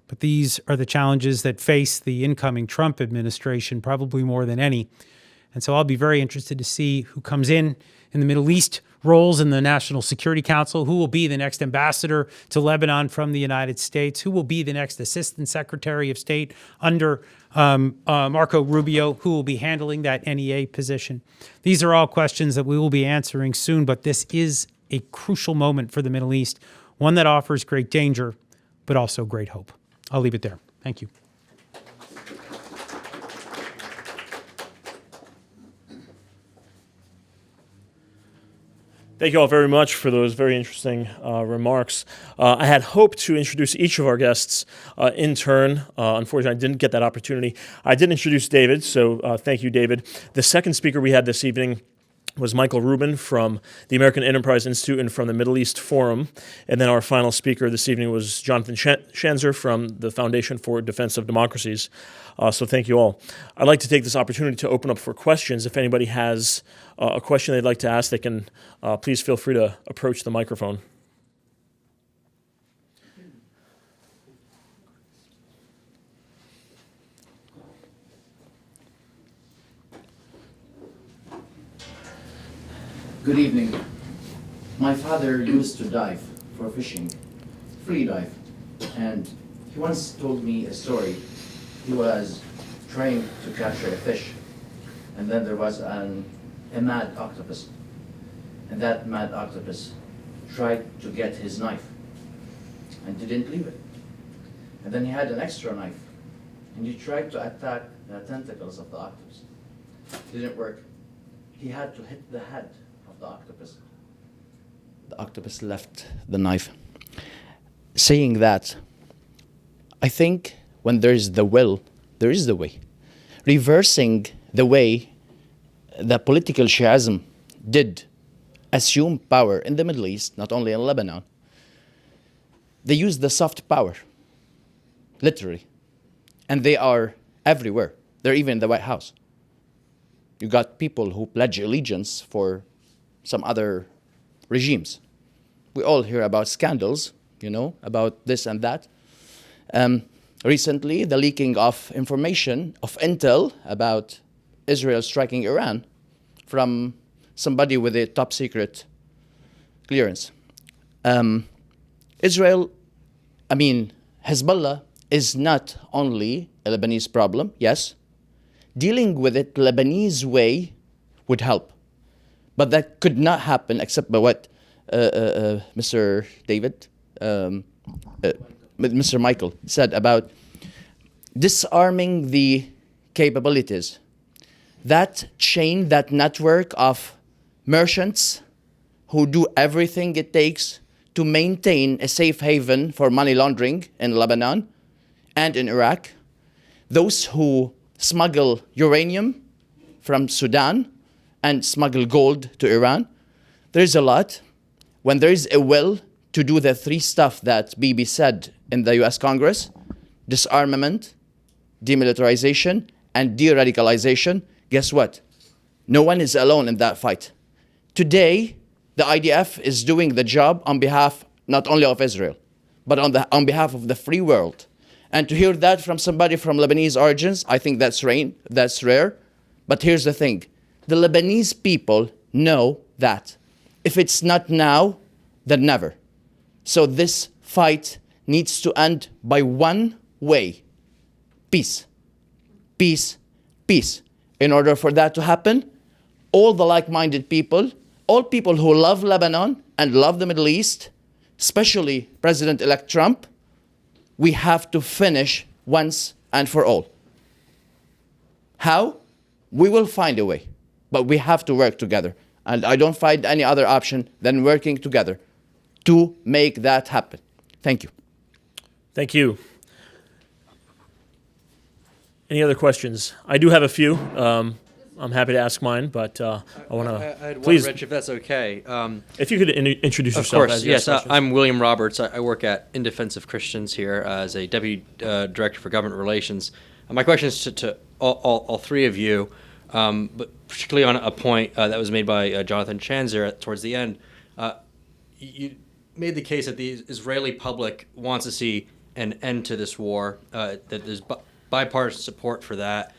But these are the challenges that face the incoming Trump administration probably more than any. And so I'll be very interested to see who comes in the Middle East roles in the National Security Council, who will be the next ambassador to Lebanon from the United States, who will be the next Assistant Secretary of State under Marco Rubio, who will be handling that NEA position. These are all questions that we will be answering soon, but this is a crucial moment for the Middle East, one that offers great danger, but also great hope. I'll leave it there. Thank you. Thank you all very much for those very interesting remarks. I had hoped to introduce each of our guests in turn. Unfortunately, I didn't get that opportunity. I did introduce David, so thank you, David. The second speaker we had this evening was Michael Rubin from the American Enterprise Institute and from the Middle East Forum. And then our final speaker this evening was Jonathan Schanzer from the Foundation for Defense of Democracies. So thank you all. I'd like to take this opportunity to open up for questions. If anybody has a question they'd like to ask, they can please feel free to approach the microphone. Good evening. My father used to dive for fishing, free dive, and he once told me a story. He was trying to capture a fish, and then there was a mad octopus, and that mad octopus tried to get his knife and didn't leave it. And then he had an extra knife, and he tried to attack the tentacles of the octopus. Didn't work. He had to hit the head of the octopus. The octopus left the knife. Saying that, I think when there is the will, there is the way. Reversing the way the political Shiism did assume power in the Middle East, not only in Lebanon, they used the soft power, literally. And they are everywhere. They're even in the White House. You got people who pledge allegiance for some other regimes. We all hear about scandals, about this and that. Recently, the leaking of information, of intel about Israel striking Iran from somebody with a top secret clearance. Hezbollah is not only a Lebanese problem, yes. Dealing with it Lebanese way would help. But that could not happen except by what Mr. David, Mr. Michael said about disarming the capabilities. That chain, that network of merchants who do everything it takes to maintain a safe haven for money laundering in Lebanon and in Iraq. Those who smuggle uranium from Sudan and smuggle gold to Iran. There's a lot. When there is a will to do the three stuff that Bibi said in the US Congress, disarmament, demilitarization, and de-radicalization, guess what? No one is alone in that fight. Today, the IDF is doing the job on behalf not only of Israel, but on behalf of the free world. And to hear that from somebody from Lebanese origins, I think that's rare. But here's the thing. The Lebanese people know that if it's not now, then never. So this fight needs to end by one way. Peace. Peace. Peace. In order for that to happen, all the like-minded people, all people who love Lebanon and love the Middle East, especially President-elect Trump, we have to finish once and for all. How? We will find a way, but we have to work together. And I don't find any other option than working together to make that happen. Thank you. Thank you. Any other questions? I do have a few. I'm happy to ask mine, but I want to. I had please, one, Rich, if that's okay. If you could introduce Of yourself. course, as you yes. ask questions. I'm William Roberts. I work at In Defense of Christians here as a Deputy Director for Government Relations. My question is to all three of you, but particularly on a point that was made by Jonathan Schanzer towards the end. You made the case that the Israeli public wants to see an end to this war, that there's bipartisan support for that.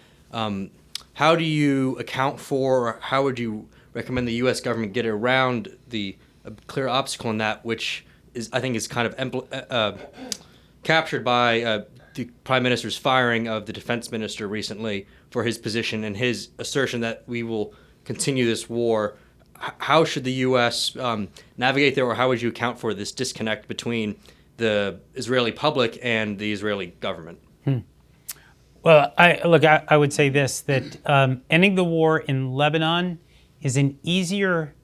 how do you account for, or how would you recommend the U.S. government get around the clear obstacle in that, which is, I think, is kind of captured by the Prime Minister's firing of the defense minister recently for his position and his assertion that we will continue this war. How should the U.S. Navigate there, or how would you account for this disconnect between the Israeli public and the Israeli government? Well, I would say this, that ending the war in Lebanon is an easier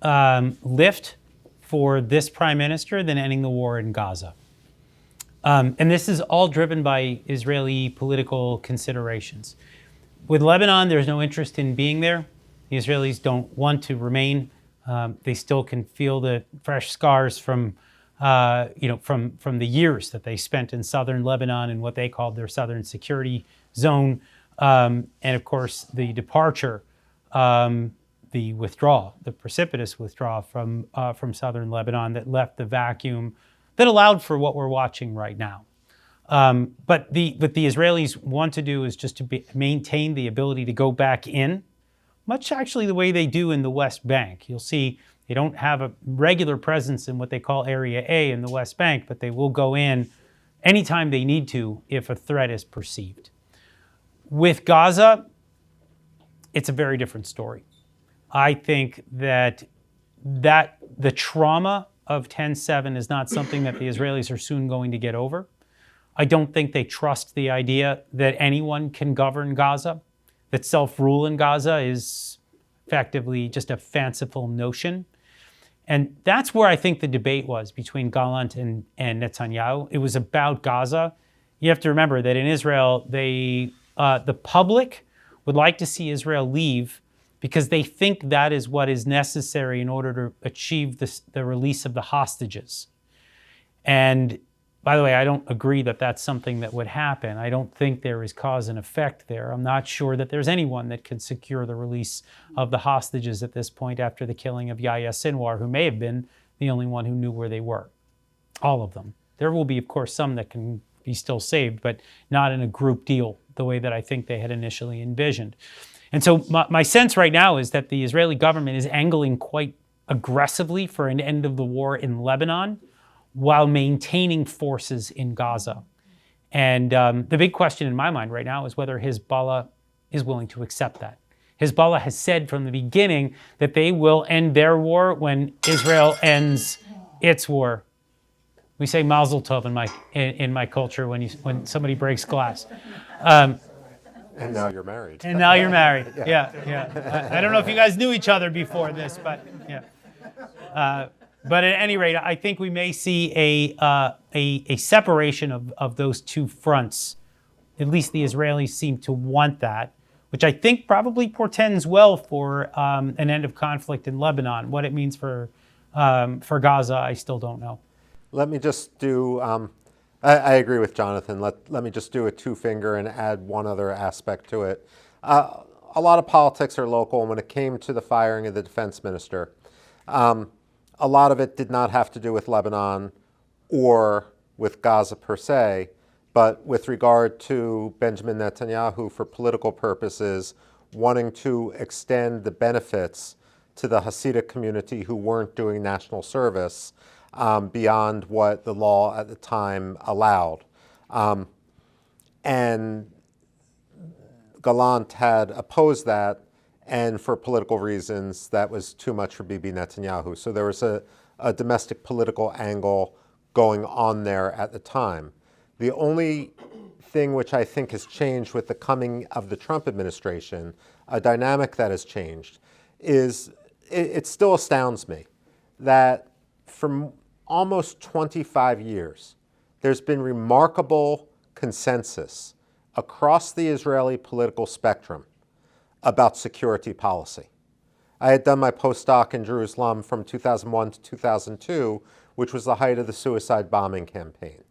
lift for this prime minister than ending the war in Gaza. And this is all driven by Israeli political considerations. With Lebanon, there's no interest in being there. The Israelis don't want to remain. They still can feel the fresh scars from the years that they spent in southern Lebanon and what they called their southern security zone. And of course, the departure, the withdrawal, the precipitous withdrawal from southern Lebanon that left the vacuum that allowed for what we're watching right now. But what the Israelis want to do is just to maintain the ability to go back in, much actually the way they do in the West Bank. You'll see they don't have a regular presence in what they call Area A in the West Bank, but they will go in anytime they need to if a threat is perceived. With Gaza, it's a very different story. I think that the trauma of 10/7 is not something that the Israelis are soon going to get over. I don't think they trust the idea that anyone can govern Gaza, that self-rule in Gaza is effectively just a fanciful notion. And that's where I think the debate was between Gallant and Netanyahu. It was about Gaza. You have to remember that in Israel, the public would like to see Israel leave because they think that is what is necessary in order to achieve the release of the hostages. And by the way, I don't agree that that's something that would happen. I don't think there is cause and effect there. I'm not sure that there's anyone that can secure the release of the hostages at this point after the killing of Yahya Sinwar, who may have been the only one who knew where they were. All of them. There will be, of course, some that can be still saved, but not in a group deal the way that I think they had initially envisioned. And so my sense right now is that the Israeli government is angling quite aggressively for an end of the war in Lebanon, while maintaining forces in Gaza. And the big question in my mind right now is whether Hezbollah is willing to accept that. Hezbollah has said from the beginning that they will end their war when Israel ends its war. We say Mazel Tov in my culture when somebody breaks glass. And now you're married. And now you're married. Yeah. I don't know if you guys knew each other before this, but yeah. But at any rate, I think we may see a separation of those two fronts. At least the Israelis seem to want that, which I think probably portends well for an end of conflict in Lebanon. What it means for Gaza, I still don't know. Let me just do, I agree with Jonathan. Let me just do a two-finger and add one other aspect to it. A lot of politics are local, and when it came to the firing of the defense minister, a lot of it did not have to do with Lebanon or with Gaza per se, but with regard to Benjamin Netanyahu for political purposes, wanting to extend the benefits to the Hasidic community who weren't doing national service beyond what the law at the time allowed. And Gallant had opposed that, and for political reasons, that was too much for Bibi Netanyahu. So there was a domestic political angle going on there at the time. The only thing which I think has changed with the coming of the Trump administration, a dynamic that has changed, is it still astounds me that for almost 25 years, there's been remarkable consensus across the Israeli political spectrum about security policy. I had done my postdoc in Jerusalem from 2001 to 2002, which was the height of the suicide bombing campaign.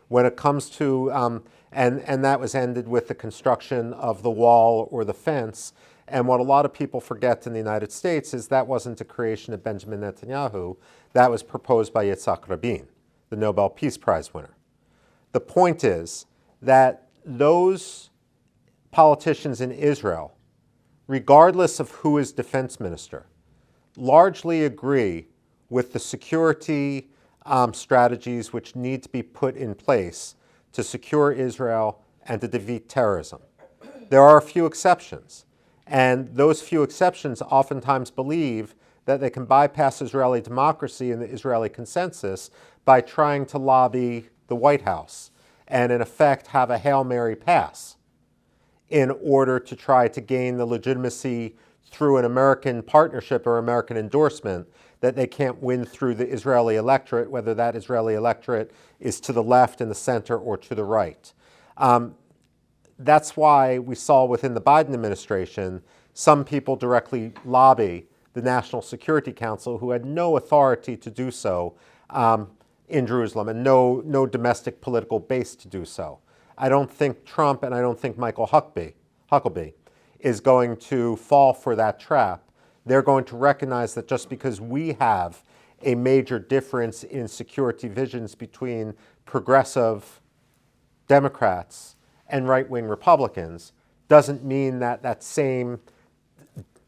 When it comes to, and that was ended with the construction of the wall or the fence. And what a lot of people forget in the United States is that wasn't a creation of Benjamin Netanyahu. That was proposed by Yitzhak Rabin, the Nobel Peace Prize winner. The point is that those politicians in Israel regardless of who is defense minister, largely agree with the security strategies which need to be put in place to secure Israel and to defeat terrorism. There are a few exceptions, and those few exceptions oftentimes believe that they can bypass Israeli democracy and the Israeli consensus by trying to lobby the White House and, in effect, have a Hail Mary pass in order to try to gain the legitimacy through an American partnership or American endorsement that they can't win through the Israeli electorate, whether that Israeli electorate is to the left, in the center, or to the right. That's why we saw within the Biden administration some people directly lobby the National Security Council who had no authority to do so in Jerusalem and no domestic political base to do so. I don't think Trump and I don't think Michael Huckabee is going to fall for that trap. They're going to recognize that just because we have a major difference in security visions between progressive Democrats and right-wing Republicans doesn't mean that that same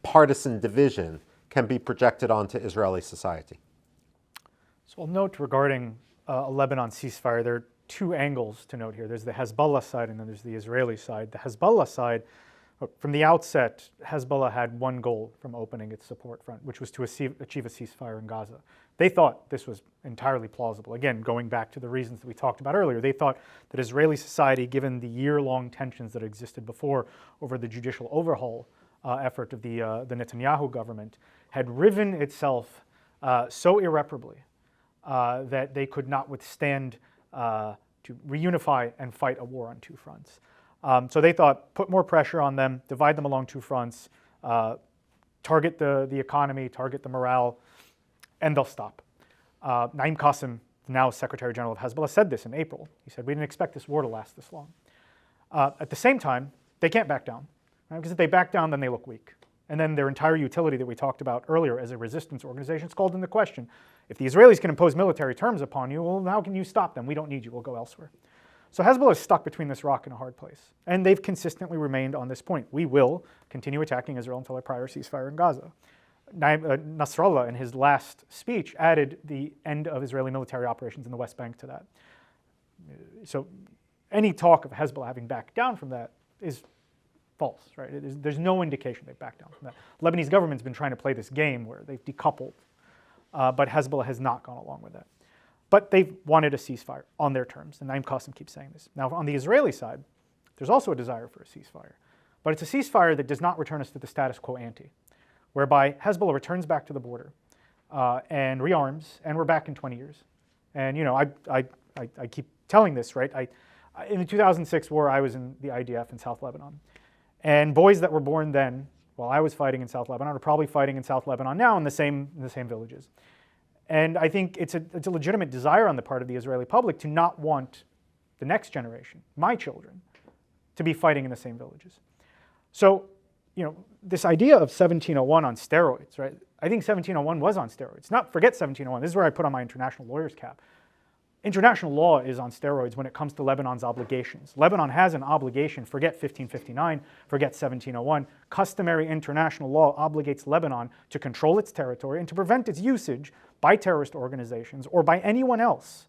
partisan division can be projected onto Israeli society. So I'll note regarding a Lebanon ceasefire, there are two angles to note here. There's the Hezbollah side and then there's the Israeli side. The Hezbollah side, from the outset, Hezbollah had one goal from opening its support front, which was to achieve a ceasefire in Gaza. They thought this was entirely plausible. Again, going back to the reasons that we talked about earlier, they thought that Israeli society, given the year-long tensions that existed before over the judicial overhaul effort of the Netanyahu government, had riven itself so irreparably that they could not withstand to reunify and fight a war on two fronts. So they thought, put more pressure on them, divide them along two fronts, target the economy, target the morale, and they'll stop. Naim Qassem, now Secretary General of Hezbollah, said this in April. He said, we didn't expect this war to last this long. At the same time, they can't back down, right? Because if they back down, then they look weak. And then their entire utility that we talked about earlier as a resistance organization is called into question. If the Israelis can impose military terms upon you, well, how can you stop them? We don't need you. We'll go elsewhere. So Hezbollah is stuck between this rock and a hard place. And they've consistently remained on this point. We will continue attacking Israel until a prior ceasefire in Gaza. Nasrallah, in his last speech, added the end of Israeli military operations in the West Bank to that. So any talk of Hezbollah having backed down from that is false, right? There's no indication they've backed down from that. The Lebanese government's been trying to play this game where they've decoupled, but Hezbollah has not gone along with that. But they've wanted a ceasefire on their terms, and Naim Qassem keeps saying this. Now, on the Israeli side, there's also a desire for a ceasefire, but it's a ceasefire that does not return us to the status quo ante, whereby Hezbollah returns back to the border and rearms, and we're back in 20 years. And I keep telling this, right? In the 2006 war, I was in the IDF in South Lebanon, and boys that were born then, while I was fighting in South Lebanon, are probably fighting in South Lebanon now in the same villages. And I think it's a legitimate desire on the part of the Israeli public to not want the next generation, my children, to be fighting in the same villages. So, this idea of 1701 on steroids, right? I think 1701 was on steroids. Forget 1701. This is where I put on my international lawyer's cap. International law is on steroids when it comes to Lebanon's obligations. Lebanon has an obligation, forget 1559, forget 1701. Customary international law obligates Lebanon to control its territory and to prevent its usage by terrorist organizations or by anyone else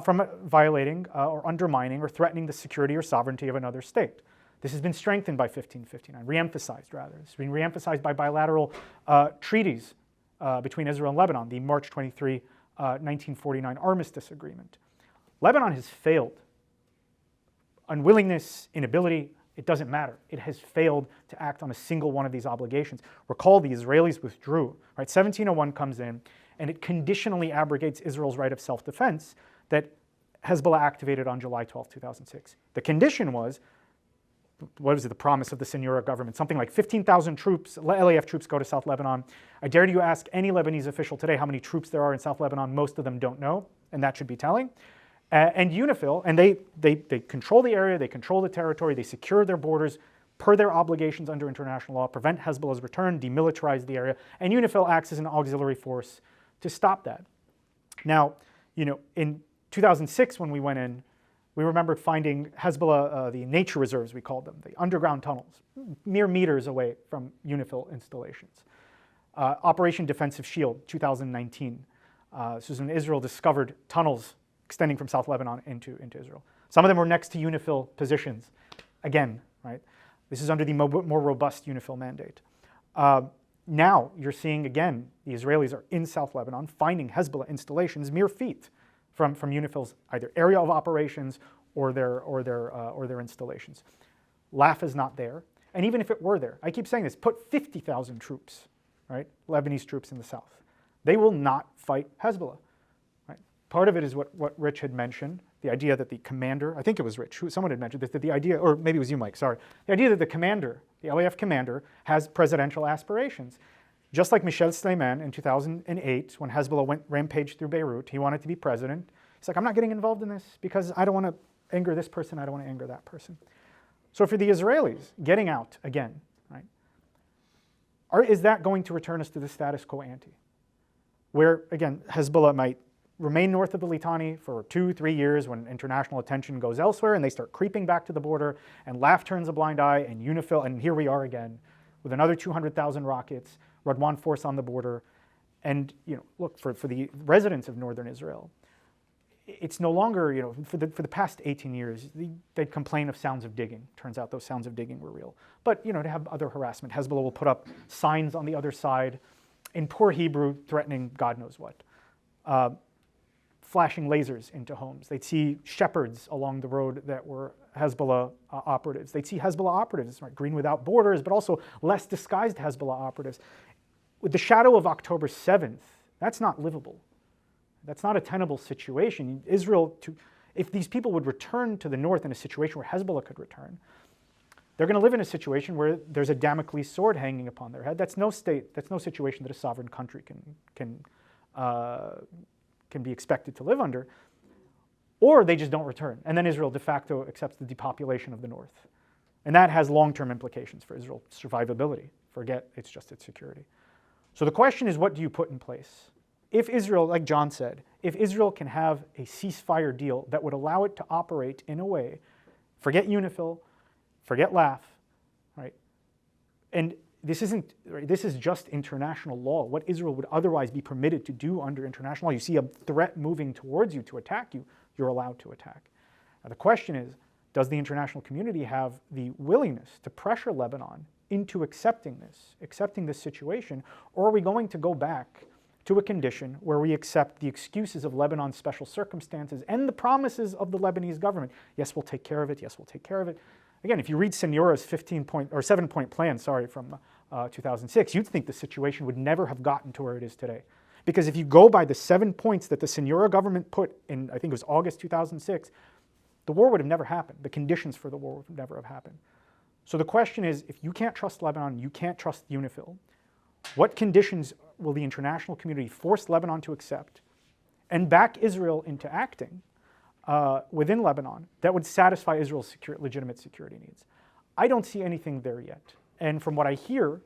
from violating or undermining or threatening the security or sovereignty of another state. This has been strengthened by 1559, re-emphasized rather. It's been re-emphasized by bilateral treaties between Israel and Lebanon, the March 23, 1949 Armistice Agreement. Lebanon has failed. Unwillingness, inability, it doesn't matter. It has failed to act on a single one of these obligations. Recall the Israelis withdrew. Right? 1701 comes in and it conditionally abrogates Israel's right of self-defense that Hezbollah activated on July 12, 2006. The condition was, what was it, the promise of the Senora government? Something like 15,000 troops, LAF troops go to South Lebanon. I dare you ask any Lebanese official today how many troops there are in South Lebanon. Most of them don't know, and that should be telling. And UNIFIL, and they control the area, they control the territory, they secure their borders per their obligations under international law, prevent Hezbollah's return, demilitarize the area, and UNIFIL acts as an auxiliary force to stop that. Now, in 2006 when we went in, We remember finding Hezbollah, the nature reserves, we called them, the underground tunnels, mere meters away from UNIFIL installations. Operation Defensive Shield, 2019. This was when Israel discovered tunnels extending from South Lebanon into Israel. Some of them were next to UNIFIL positions. Again, right? This is under the more robust UNIFIL mandate. Now you're seeing, again, the Israelis are in South Lebanon finding Hezbollah installations mere feet from UNIFIL's either area of operations or their installations. LAF is not there. And even if it were there, I keep saying this, put 50,000 troops, right? Lebanese troops in the south. They will not fight Hezbollah. Right? Part of it is what Rich had mentioned, the idea that the commander, I think it was Rich, someone had mentioned this, that the idea, or maybe it was you, Mike, sorry, the idea that the commander, the LAF commander, has presidential aspirations. Just like Michel Sleiman in 2008, when Hezbollah rampaged through Beirut, he wanted to be president. He's like, I'm not getting involved in this because I don't want to anger this person, I don't want to anger that person. So for the Israelis, getting out again, right, is that going to return us to the status quo ante? Where, again, Hezbollah might remain north of the Litani for 2-3 years when international attention goes elsewhere and they start creeping back to the border and LAF turns a blind eye and UNIFIL, and here we are again with another 200,000 rockets, Radwan force on the border. And look, for the residents of northern Israel, it's no longer, for the past 18 years, they'd complain of sounds of digging. Turns out those sounds of digging were real. But, to have other harassment, Hezbollah will put up signs on the other side in poor Hebrew threatening God knows what. Flashing lasers into homes. They'd see shepherds along the road that were Hezbollah operatives. They'd see Hezbollah operatives, right? Green Without Borders, but also less disguised Hezbollah operatives. With the shadow of October 7th, that's not livable. That's not a tenable situation. Israel, if these people would return to the north in a situation where Hezbollah could return, they're going to live in a situation where there's a Damocles sword hanging upon their head. That's no situation that a sovereign country can be expected to live under. Or they just don't return. And then Israel de facto accepts the depopulation of the north. And that has long-term implications for Israel's survivability. Forget it's just its security. So the question is, what do you put in place? If Israel, like John said, if Israel can have a ceasefire deal that would allow it to operate in a way, forget UNIFIL, forget LAF, right? And this is just international law. What Israel would otherwise be permitted to do under international law. You see a threat moving towards you to attack you, you're allowed to attack. Now the question is, does the international community have the willingness to pressure Lebanon into accepting this situation, or are we going to go back to a condition where we accept the excuses of Lebanon's special circumstances and the promises of the Lebanese government? Yes, we'll take care of it. Yes, we'll take care of it. Again, if you read Signora's 7-point plan, from 2006, you'd think the situation would never have gotten to where it is today. Because if you go by the 7 points that the Signora government put in, I think it was August 2006, the war would have never happened. The conditions for the war would never have happened. So the question is, if you can't trust Lebanon, you can't trust UNIFIL, what conditions will the international community force Lebanon to accept and back Israel into acting within Lebanon that would satisfy Israel's legitimate security needs? I don't see anything there yet. And from what I hear,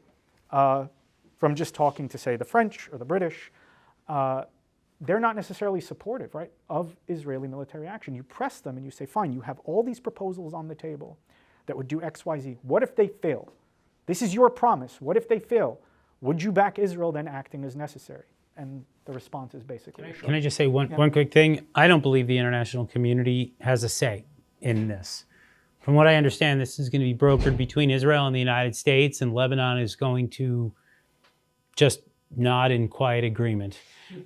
from just talking to, say, the French or the British, they're not necessarily supportive, right, of Israeli military action. You press them and you say, fine, you have all these proposals on the table that would do X, Y, Z. What if they fail? This is your promise. What if they fail? Would you back Israel then acting as necessary? And the response is basically... Can I just say one quick thing? I don't believe the international community has a say in this. From what I understand, this is going to be brokered between Israel and the United States, and Lebanon is going to just nod in quiet agreement,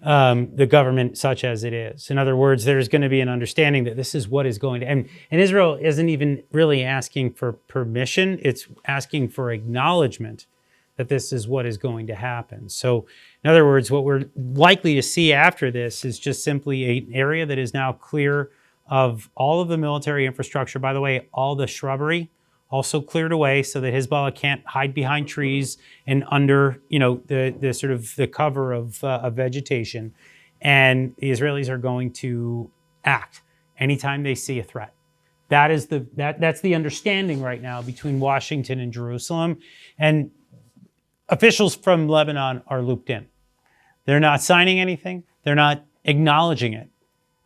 the government such as it is. In other words, there's going to be an understanding that this is what is going to... And Israel isn't even really asking for permission. It's asking for acknowledgement that this is what is going to happen. So, in other words, what we're likely to see after this is just simply an area that is now clear of all of the military infrastructure. By the way, all the shrubbery also cleared away so that Hezbollah can't hide behind trees and under, the sort of the cover of vegetation. And the Israelis are going to act anytime they see a threat. That's the understanding right now between Washington and Jerusalem. And officials from Lebanon are looped in. They're not signing anything. They're not acknowledging it.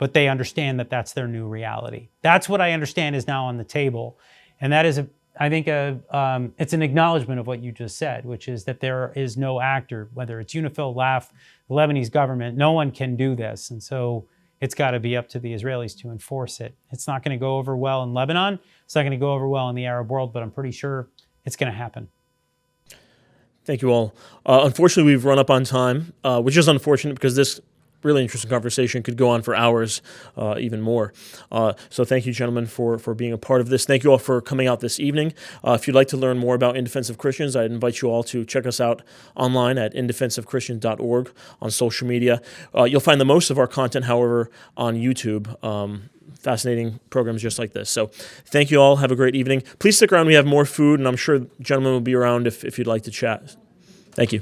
but they understand that that's their new reality. That's what I understand is now on the table. And that is, I think, it's an acknowledgement of what you just said, which is that there is no actor, whether it's UNIFIL, LAF, the Lebanese government, no one can do this. And so it's got to be up to the Israelis to enforce it. It's not going to go over well in Lebanon. It's not going to go over well in the Arab world, but I'm pretty sure it's going to happen. Thank you all. Unfortunately, we've run up on time, which is unfortunate because this really interesting conversation could go on for hours, even more. So thank you, gentlemen, for being a part of this. Thank you all for coming out this evening. If you'd like to learn more about In Defense of Christians, I'd invite you all to check us out online at indefenseofchristians.org on social media. You'll find the most of our content, however, on YouTube. Fascinating programs just like this. So thank you all. Have a great evening. Please stick around. We have more food, and I'm sure gentlemen will be around if you'd like to chat. Thank you.